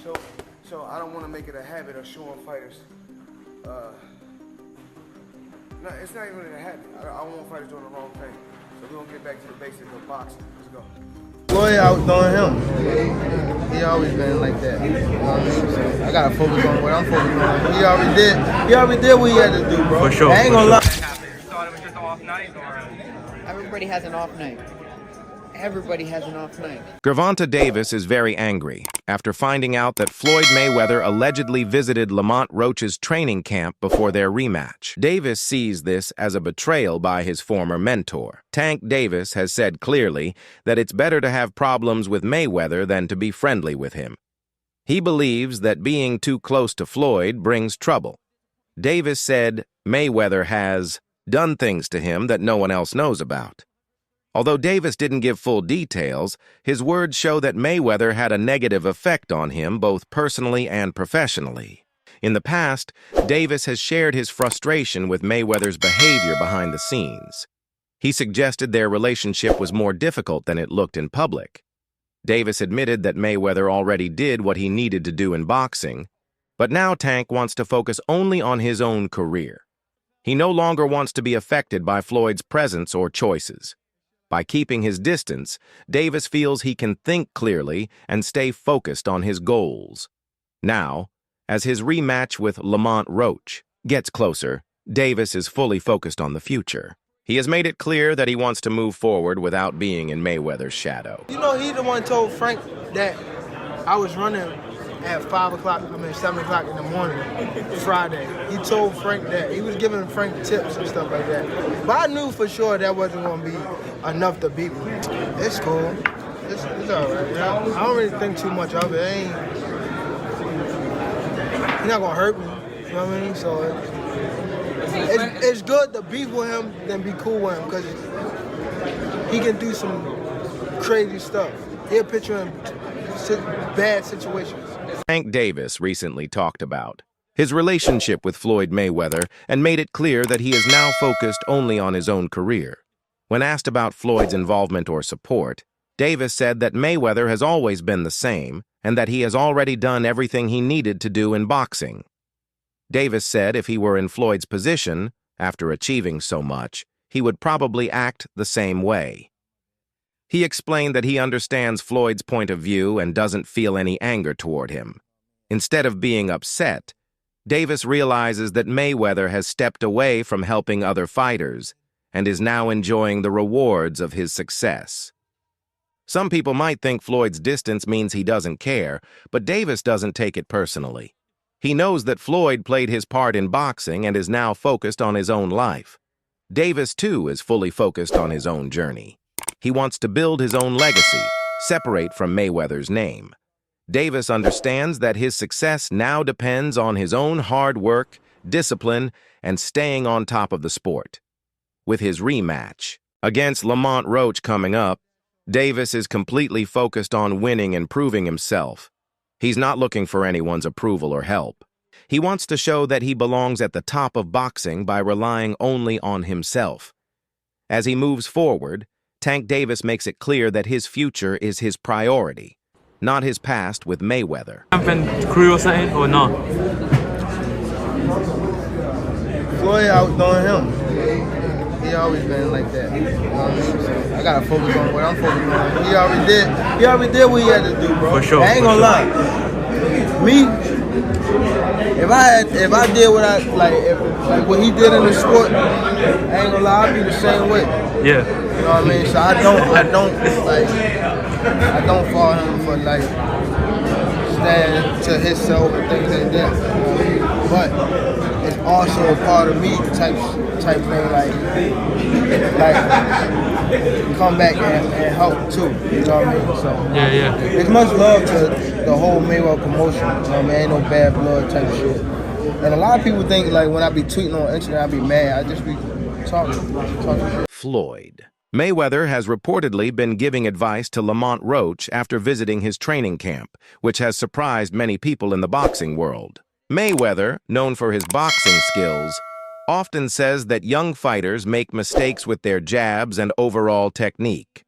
So, so I don't want to make it a habit of showing fighters. No, it's not even a habit. I want fighters doing the wrong thing. So we're gonna get back to the basics of boxing. Let's go. Floyd outdoing him. He always been like that. You know what I mean? So I gotta focus on what I'm focusing on. He already did what he had to do, bro. For sure. I ain't gonna lie. You thought it was just an off night, or? Everybody has an off night. Everybody has an off night. GervontaDavis is very angry after finding out that Floyd Mayweather allegedly visited Lamont Roach's training camp before their rematch. Davis sees this as a betrayal by his former mentor. Tank Davis has said clearly that it's better to have problems with Mayweather than to be friendly with him. He believes that being too close to Floyd brings trouble. Davis said Mayweather has done things to him that no one else knows about. Although Davis didn't give full details, his words show that Mayweather had a negative effect on him both personally and professionally. In the past, Davis has shared his frustration with Mayweather's behavior behind the scenes. He suggested their relationship was more difficult than it looked in public. Davis admitted that Mayweather already did what he needed to do in boxing, but now Tank wants to focus only on his own career. He no longer wants to be affected by Floyd's presence or choices. By keeping his distance, Davis feels he can think clearly and stay focused on his goals. Now, as his rematch with Lamont Roach gets closer, Davis is fully focused on the future. He has made it clear that he wants to move forward without being in Mayweather's shadow. You know, he the one told Frank that I was running at 7 o'clock in the morning, Friday. He told Frank that. He was giving Frank tips and stuff like that. But I knew for sure that wasn't going to be enough to beat me. It's cool. It's all right. I don't really think too much of it. He's not going to hurt me. You know what I mean? So it's good to beef with him than be cool with him because he can do some crazy stuff. He'll put you in bad situations. Tank Davis recently talked about his relationship with Floyd Mayweather and made it clear that he is now focused only on his own career. When asked about Floyd's involvement or support, Davis said that Mayweather has always been the same and that he has already done everything he needed to do in boxing. Davis said if he were in Floyd's position, after achieving so much, he would probably act the same way. He explained that he understands Floyd's point of view and doesn't feel any anger toward him. Instead of being upset, Davis realizes that Mayweather has stepped away from helping other fighters and is now enjoying the rewards of his success. Some people might think Floyd's distance means he doesn't care, but Davis doesn't take it personally. He knows that Floyd played his part in boxing and is now focused on his own life. Davis, too, is fully focused on his own journey. He wants to build his own legacy, separate from Mayweather's name. Davis understands that his success now depends on his own hard work, discipline, and staying on top of the sport. With his rematch against Lamont Roach coming up, Davis is completely focused on winning and proving himself. He's not looking for anyone's approval or help. He wants to show that he belongs at the top of boxing by relying only on himself. As he moves forward, Tank Davis makes it clear that his future is his priority, not his past with Mayweather. Something crew or something, or no? Floyd outdoing him. He always been like that. You know what I mean? So I gotta focus on what I'm focusing on. He already did what he had to do, bro. For sure. I ain't gonna lie. Me, if I did what like what he did in the sport, I ain't gonna lie, I'd be the same way. Yeah. You know what I mean? So I don't fault him for like stand to himself and things like that. But it's also a part of me type thing, like come back and help too. You know what I mean? So Yeah. it's much love to the whole Mayweather promotion. You know what I mean? Ain't no bad blood type shit. And a lot of people think like when I be tweeting on Instagram, I be mad. I just be talking shit. Floyd. Mayweather has reportedly been giving advice to Lamont Roach after visiting his training camp, which has surprised many people in the boxing world. Mayweather, known for his boxing skills, often says that young fighters make mistakes with their jabs and overall technique.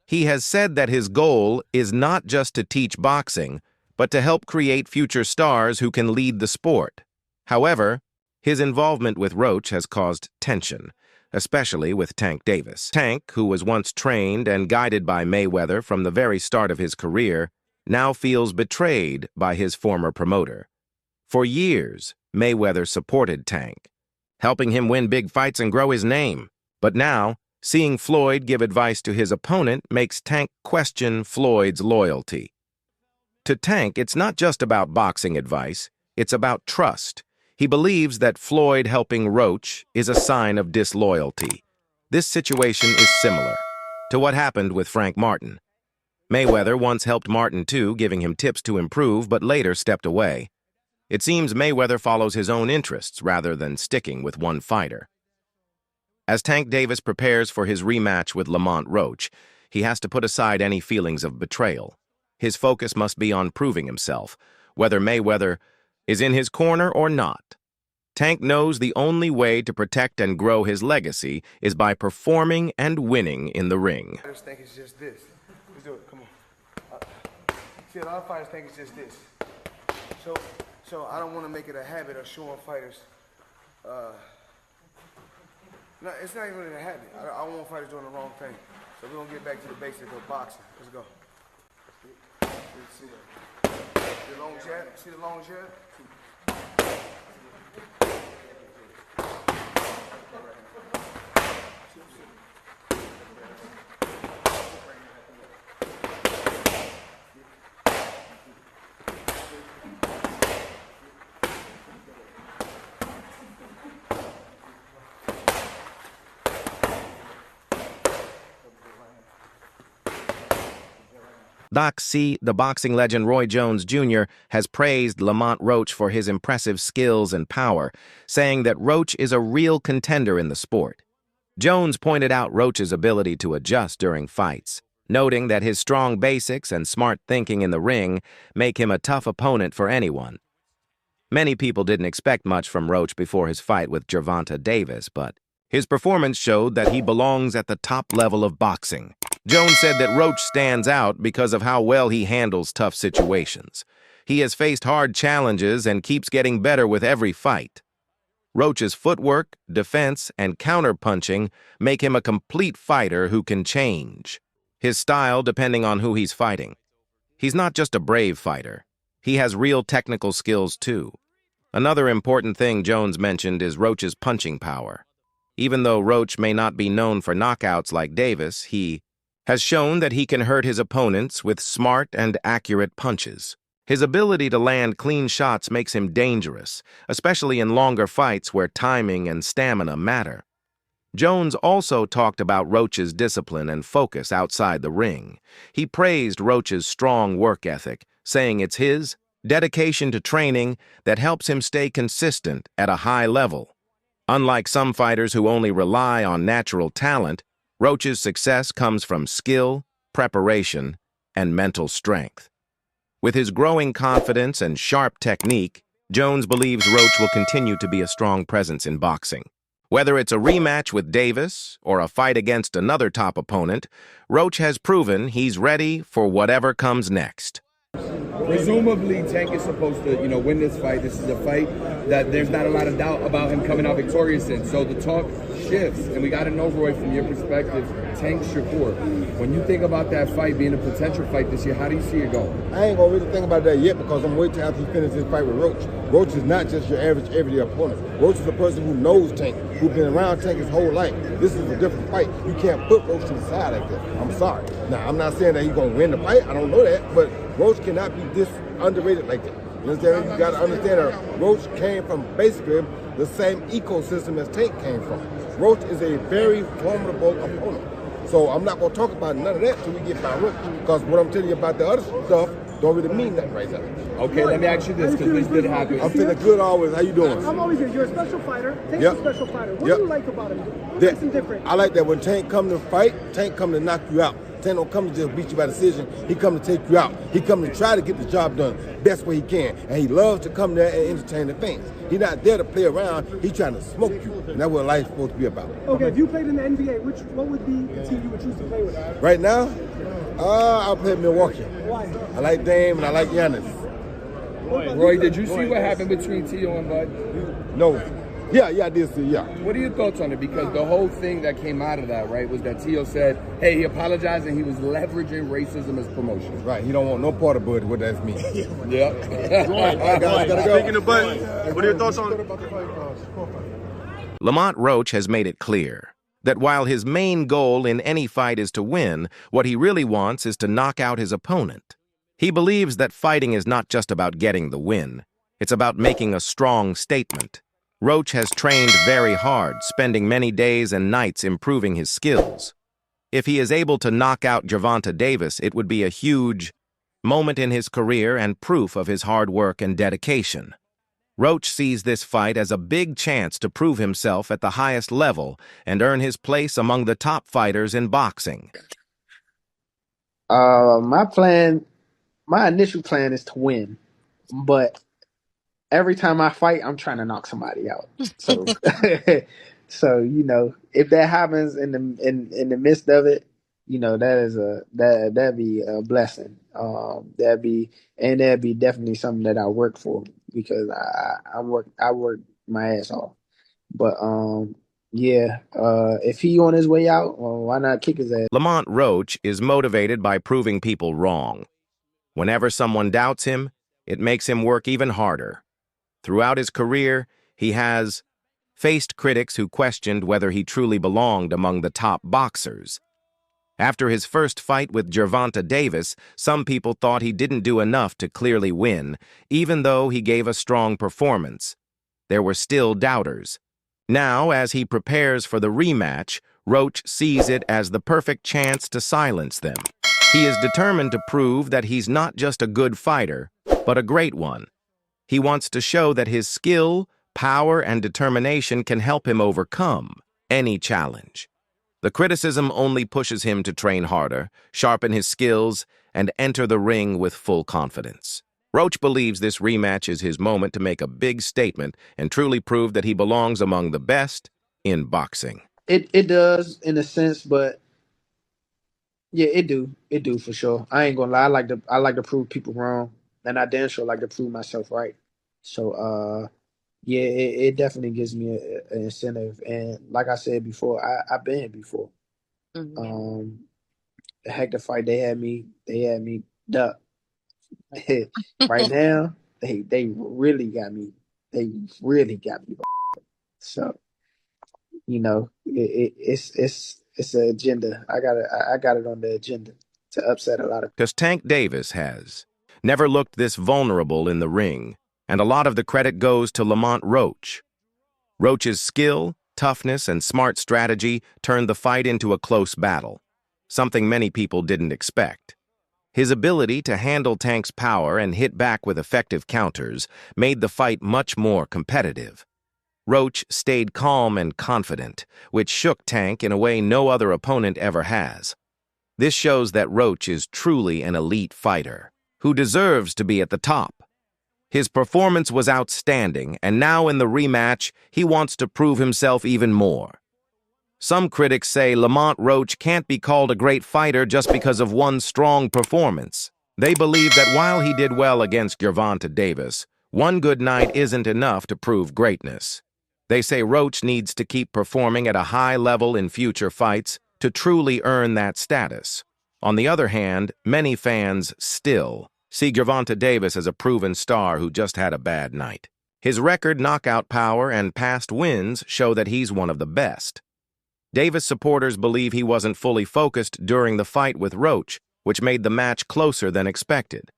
He has said that his goal is not just to teach boxing, but to help create future stars who can lead the sport. However, his involvement with Roach has caused tension, especially with Tank Davis. Tank, who was once trained and guided by Mayweather from the very start of his career, now feels betrayed by his former promoter. For years, Mayweather supported Tank, helping him win big fights and grow his name. But now, seeing Floyd give advice to his opponent makes Tank question Floyd's loyalty. To Tank, it's not just about boxing advice, it's about trust. He believes that Floyd helping Roach is a sign of disloyalty. This situation is similar to what happened with Frank Martin. Mayweather once helped Martin too, giving him tips to improve, but later stepped away. It seems Mayweather follows his own interests rather than sticking with one fighter. As Tank Davis prepares for his rematch with Lamont Roach, he has to put aside any feelings of betrayal. His focus must be on proving himself, whether Mayweather is in his corner or not. Tank knows the only way to protect and grow his legacy is by performing and winning in the ring. I just think it's just this. Let's do it, come on. See, a lot of fighters think it's just this. So I don't want to make it a habit of showing fighters. No, it's not even really a habit. I don't want fighters doing the wrong thing. So we're going to get back to the basics of boxing. Let's go. See the long jab? See the long jab? Doc C., the boxing legend Roy Jones Jr., has praised Lamont Roach for his impressive skills and power, saying that Roach is a real contender in the sport. Jones pointed out Roach's ability to adjust during fights, noting that his strong basics and smart thinking in the ring make him a tough opponent for anyone. Many people didn't expect much from Roach before his fight with GervontaDavis, but his performance showed that he belongs at the top level of boxing. Jones said that Roach stands out because of how well he handles tough situations. He has faced hard challenges and keeps getting better with every fight. Roach's footwork, defense, and counter-punching make him a complete fighter who can change his style depending on who he's fighting. He's not just a brave fighter. He has real technical skills too. Another important thing Jones mentioned is Roach's punching power. Even though Roach may not be known for knockouts like Davis, he has shown that he can hurt his opponents with smart and accurate punches. His ability to land clean shots makes him dangerous, especially in longer fights where timing and stamina matter. Jones also talked about Roach's discipline and focus outside the ring. He praised Roach's strong work ethic, saying it's his dedication to training that helps him stay consistent at a high level. Unlike some fighters who only rely on natural talent, Roach's success comes from skill, preparation, and mental strength. With his growing confidence and sharp technique, Jones believes Roach will continue to be a strong presence in boxing. Whether it's a rematch with Davis or a fight against another top opponent, Roach has proven he's ready for whatever comes next. Presumably, Tank is supposed to, win this fight. This is a fight that there's not a lot of doubt about him coming out victorious in. So the talk shifts, and we got to know, Roy, from your perspective, Tank Shakur, when you think about that fight being a potential fight this year, how do you see it going? I ain't gonna really think about that yet because I'm waiting after he finishes his fight with Roach. Roach is not just your average everyday opponent. Roach is a person who knows Tank, who's been around Tank his whole life. This is a different fight. You can't put Roach to the side like that. I'm sorry. Now, I'm not saying that he's gonna win the fight. I don't know that, but Roach cannot be this underrated like that. You understand? You gotta understand that Roach came from basically the same ecosystem as Tank came from. Roach is a very formidable opponent. So I'm not gonna talk about none of that till we get by Roach. Because what I'm telling you about the other stuff don't really mean nothing right now. Okay, let me ask you this, because this did happen. I'm feeling good always. How you doing? I'm always here. You're a special fighter. Tank's a special fighter. What do you like about him? What makes him different? I like that when Tank come to fight, Tank come to knock you out. Tank don't come to just beat you by decision. He come to take you out. He come to try to get the job done best way he can. And he loves to come there and entertain the fans. He's not there to play around. He's trying to smoke you. And that's what life's supposed to be about. Okay, if you played in the NBA, what would be the team you would choose to play with? Right now, I'll play Milwaukee. Why? I like Dame and I like Giannis. Roy, did you see what happened between Tio and Bud? No. Yeah, I did see, yeah. What are your thoughts on it? Because the whole thing that came out of that, right, was that Tio said, hey, he apologized and he was leveraging racism as promotion. Right, he don't want no part of Bud, what that means. Yep. All right, guys, gotta go. Speaking of Bud, what are your thoughts on Lamont Roach has made it clear that while his main goal in any fight is to win, what he really wants is to knock out his opponent. He believes that fighting is not just about getting the win. It's about making a strong statement. Roach has trained very hard, spending many days and nights improving his skills. If he is able to knock out GervontaDavis, it would be a huge moment in his career and proof of his hard work and dedication. Roach sees this fight as a big chance to prove himself at the highest level and earn his place among the top fighters in boxing. My initial plan is to win, but every time I fight, I'm trying to knock somebody out. So, so if that happens in the midst of it, that'd be a blessing. That'd be definitely something that I work for, because I work my ass off. But if he on his way out, well, why not kick his ass? Lamont Roach is motivated by proving people wrong. Whenever someone doubts him, it makes him work even harder. Throughout his career, he has faced critics who questioned whether he truly belonged among the top boxers. After his first fight with GervontaDavis, some people thought he didn't do enough to clearly win, even though he gave a strong performance. There were still doubters. Now, as he prepares for the rematch, Roach sees it as the perfect chance to silence them. He is determined to prove that he's not just a good fighter, but a great one. He wants to show that his skill, power, and determination can help him overcome any challenge. The criticism only pushes him to train harder, sharpen his skills, and enter the ring with full confidence. Roach believes this rematch is his moment to make a big statement and truly prove that he belongs among the best in boxing. It does in a sense, but yeah, it do for sure. I ain't gonna lie. I like to prove people wrong, and I damn sure like to prove myself right. So yeah, it definitely gives me an incentive. And like I said before, I've been here before. The Hector fight, they had me duck. Right now, they really got me. They really got me. So it's an agenda. I got it on the agenda to upset a lot of. Because Tank Davis has never looked this vulnerable in the ring, and a lot of the credit goes to Lamont Roach. Roach's skill, toughness, and smart strategy turned the fight into a close battle, something many people didn't expect. His ability to handle Tank's power and hit back with effective counters made the fight much more competitive. Roach stayed calm and confident, which shook Tank in a way no other opponent ever has. This shows that Roach is truly an elite fighter, who deserves to be at the top. His performance was outstanding, and now in the rematch, he wants to prove himself even more. Some critics say Lamont Roach can't be called a great fighter just because of one strong performance. They believe that while he did well against GervontaDavis, one good night isn't enough to prove greatness. They say Roach needs to keep performing at a high level in future fights to truly earn that status. On the other hand, many fans still see GervontaDavis as a proven star who just had a bad night. His record knockout power and past wins show that he's one of the best. Davis supporters believe he wasn't fully focused during the fight with Roach, which made the match closer than expected.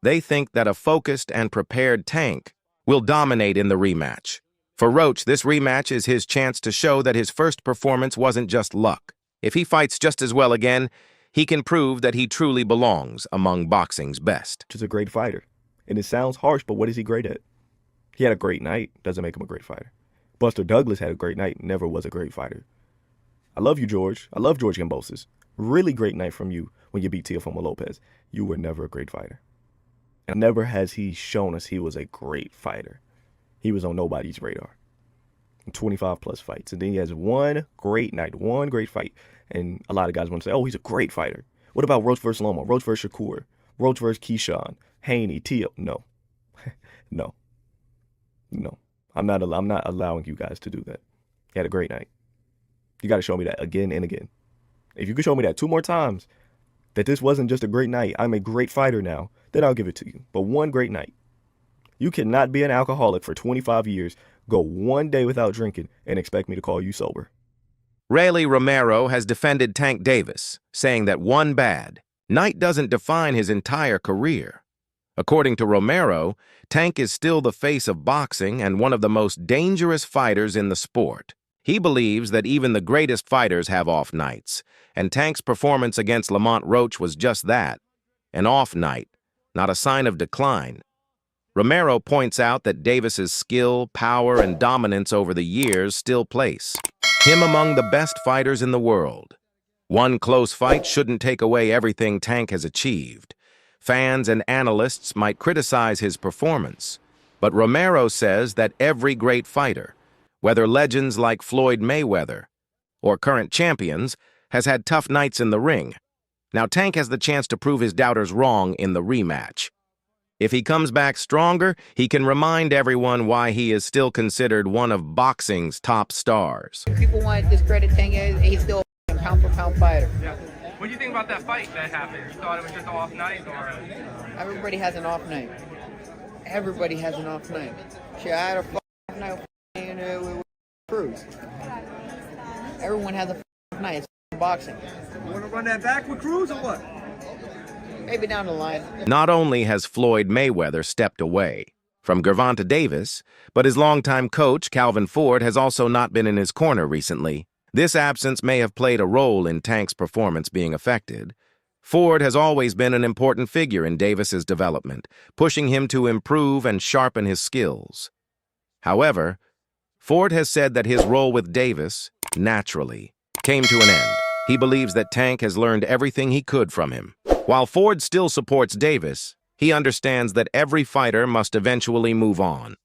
They think that a focused and prepared Tank will dominate in the rematch. For Roach, this rematch is his chance to show that his first performance wasn't just luck. If he fights just as well again, he can prove that he truly belongs among boxing's best. He's a great fighter. And it sounds harsh, but what is he great at? He had a great night. Doesn't make him a great fighter. Buster Douglas had a great night. Never was a great fighter. I love you, George. I love George Kambosos. Really great night from you when you beat Teofimo Lopez. You were never a great fighter. And never has he shown us he was a great fighter. He was on nobody's radar. 25-plus fights. And then he has one great night, one great fight. And a lot of guys want to say, oh, he's a great fighter. What about Roach versus Lomo? Roach versus Shakur? Roach versus Keyshawn? Haney? Teo? No. No. No. I'm not allowing you guys to do that. He had a great night. You got to show me that again and again. If you can show me that 2 more times, that this wasn't just a great night, I'm a great fighter now, then I'll give it to you. But one great night. You cannot be an alcoholic for 25 years, go 1 day without drinking, and expect me to call you sober. Rayleigh Romero has defended Tank Davis, saying that one bad night doesn't define his entire career. According to Romero, Tank is still the face of boxing and one of the most dangerous fighters in the sport. He believes that even the greatest fighters have off nights, and Tank's performance against Lamont Roach was just that, an off night, not a sign of decline. Romero points out that Davis's skill, power, and dominance over the years still place him among the best fighters in the world. One close fight shouldn't take away everything Tank has achieved. Fans and analysts might criticize his performance, but Romero says that every great fighter, whether legends like Floyd Mayweather or current champions, has had tough nights in the ring. Now Tank has the chance to prove his doubters wrong in the rematch. If he comes back stronger, he can remind everyone why he is still considered one of boxing's top stars. People want to discredit Tank. He's still a pound-for-pound fighter. Yeah. What do you think about that fight that happened? You thought it was just an off night, or? Everybody has an off night. Everybody has an off night. Shit, I had a off night with Cruz. Everyone has a off night. It's boxing. You want to run that back with Cruz or what? Maybe down the line. Not only has Floyd Mayweather stepped away from GervontaDavis, but his longtime coach, Calvin Ford, has also not been in his corner recently. This absence may have played a role in Tank's performance being affected. Ford has always been an important figure in Davis's development, pushing him to improve and sharpen his skills. However, Ford has said that his role with Davis, naturally, came to an end. He believes that Tank has learned everything he could from him. While Ford still supports Davis, he understands that every fighter must eventually move on.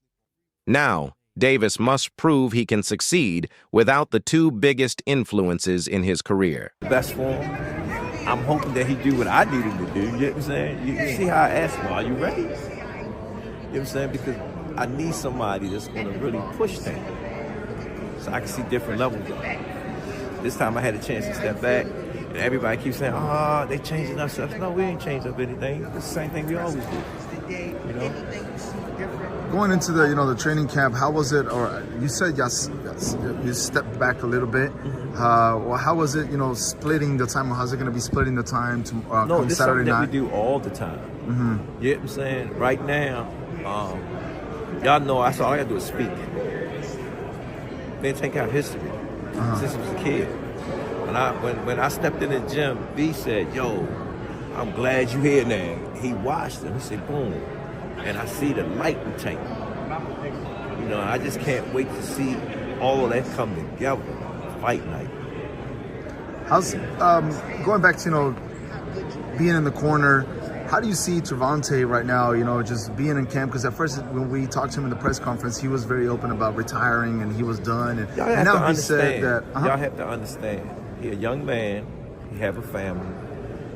Now, Davis must prove he can succeed without the 2 biggest influences in his career. Best for him. I'm hoping that he do what I needed to do. You know what I'm saying? You see how I asked him, are you ready? You know what I'm saying? Because I need somebody that's going to really push things so I can see different levels of it. This time I had a chance to step back, and everybody keeps saying, oh, they changing up stuff. No, we ain't changed up anything. It's the same thing we always do, you know? Going into the, the training camp, how was it? Or you said yes, you stepped back a little bit. Well, how was it? Splitting the time. How's it going to be splitting the time to no, this Saturday night? night? We do all the time. You know what I'm saying? Right now, y'all know all I gotta do is speak. They take out history since I was a kid. When I stepped in the gym, B said, "Yo, I'm glad you here now." He watched him. He said, "Boom." And I see the light in Tank. I just can't wait to see all of that come together. Fight night. How's going back to being in the corner? How do you see Gervonta right now? Just being in camp, because at first when we talked to him in the press conference, he was very open about retiring and he was done. And now he said that y'all have to understand. He's a young man. He have a family.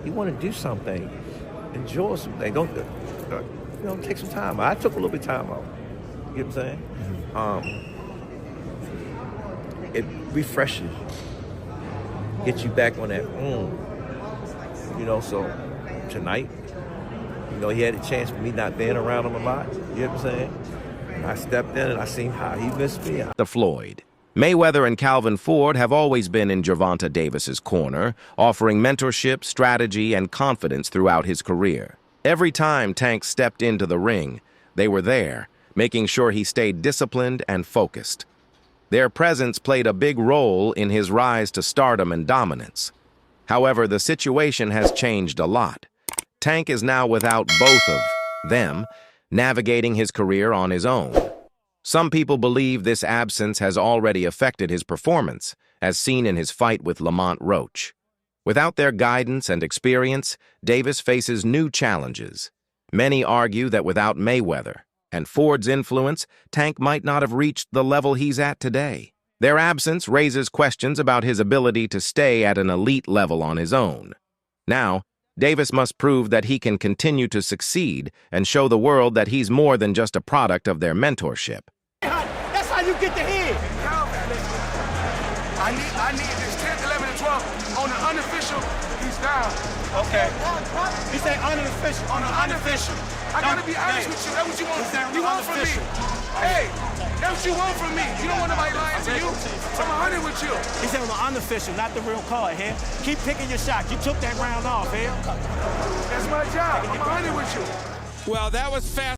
He want to do something. Enjoy something. Don't take some time. I took a little bit of time out. You know what I'm saying? It refreshes you. Gets you back on that so tonight, he had a chance for me not being around him a lot. You know what I'm saying? And I stepped in and I seen how he missed me. The Floyd. Mayweather and Calvin Ford have always been in Gervonta Davis's corner, offering mentorship, strategy, and confidence throughout his career. Every time Tank stepped into the ring, they were there, making sure he stayed disciplined and focused. Their presence played a big role in his rise to stardom and dominance. However, the situation has changed a lot. Tank is now without both of them, navigating his career on his own. Some people believe this absence has already affected his performance, as seen in his fight with Lamont Roach. Without their guidance and experience, Davis faces new challenges. Many argue that without Mayweather and Ford's influence, Tank might not have reached the level he's at today. Their absence raises questions about his ability to stay at an elite level on his own. Now, Davis must prove that he can continue to succeed and show the world that he's more than just a product of their mentorship. That's how you get the head. I need this 10, 11, and 12 on the unofficial. He's down. Okay. He say unofficial. On the unofficial. I gotta be honest with you. That's what you want. You want from me. Hey, that's what you want from me. You don't want nobody lying to you. I'm 100 with you. He said on the unofficial, not the real card, here. Keep picking your shot. You took that round off, here. That's my job. I'm 100 with you. Well, that was fast.